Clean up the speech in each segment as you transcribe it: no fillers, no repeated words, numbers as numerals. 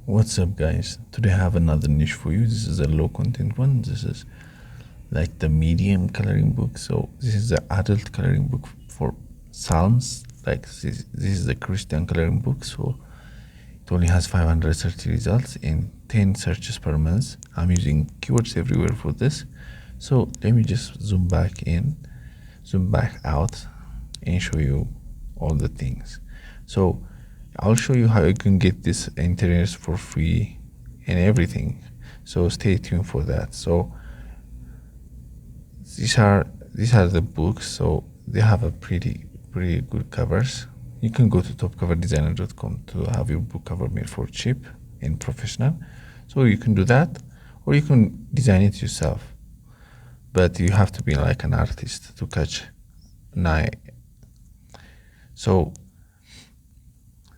What's up, guys? Today I have another niche for you. This is a low content one. This is like the medium coloring book. So this is the adult coloring book for Psalms. Like this is the Christian coloring book. So it only has 530 results in 10 searches per month. I'm using keywords everywhere for this. So let me just zoom back out and show you all the things. So I'll show you how you can get this interiors for free and everything. So stay tuned for that. So these are the books. So they have a pretty good covers. You can go to topcoverdesigner.com to have your book cover made for cheap and professional. So you can do that, or you can design it yourself. But you have to be like an artist to catch an eye. So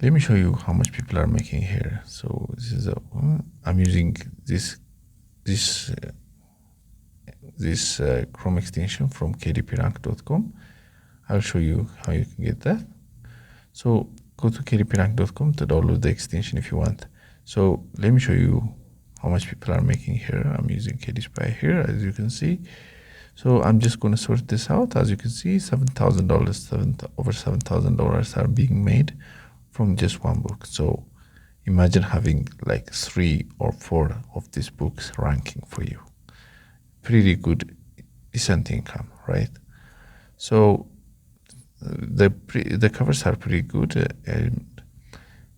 let me show you how much people are making here. So this is I'm using this Chrome extension from kdprank.com. I'll show you how you can get that. So go to kdprank.com to download the extension if you want. So let me show you how much people are making here. I'm using KDP here, as you can see. So I'm just going to sort this out. As you can see, $7,000, over $7,000 are being made from just one book. So imagine having like 3 or 4 of these books ranking for you. Pretty good, decent income, right? So the covers are pretty good.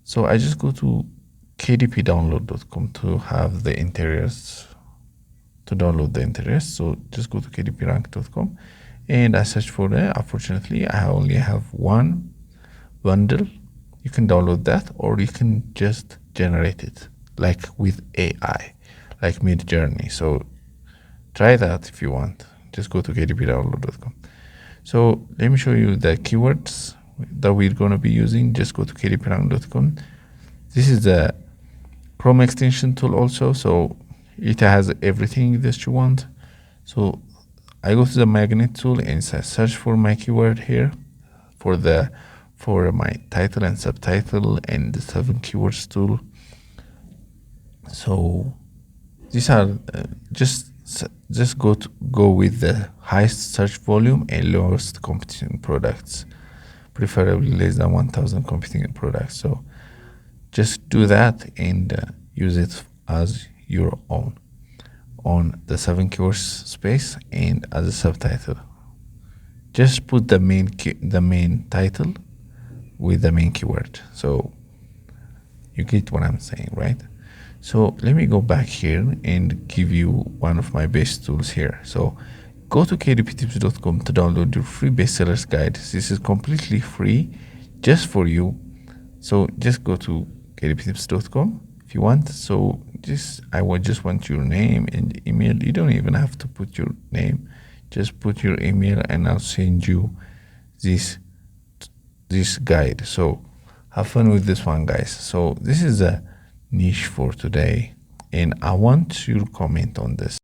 So I just go to kdpdownload.com to have the interiors, to download the interiors. So just go to kdprank.com and I search for it. Unfortunately, I only have one bundle. You can download that, or you can just generate it like with AI, like Mid-Journey. So try that if you want. Just go to kdpdownload.com. So let me show you the keywords that we're going to be using. Just go to kdprank.com. This is the Chrome extension tool also. So it has everything that you want. So I go to the magnet tool and search for my keyword here for my title and subtitle and the 7 keywords tool. So these are just go with the highest search volume and lowest competing products, preferably less than 1,000 competing products. So just do that and use it as your own on the 7 keywords space and as a subtitle. Just put the main title with the main keyword. So you get what I'm saying, right? So let me go back here and give you one of my best tools here. So go to kdptips.com to download your free bestsellers guide. This is completely free just for you. So just go to kdptips.com if you want. So I would just want your name and email. You don't even have to put your name. Just put your email and I'll send you this guide. So have fun with this one, guys. So this is a niche for today and I want your comment on this.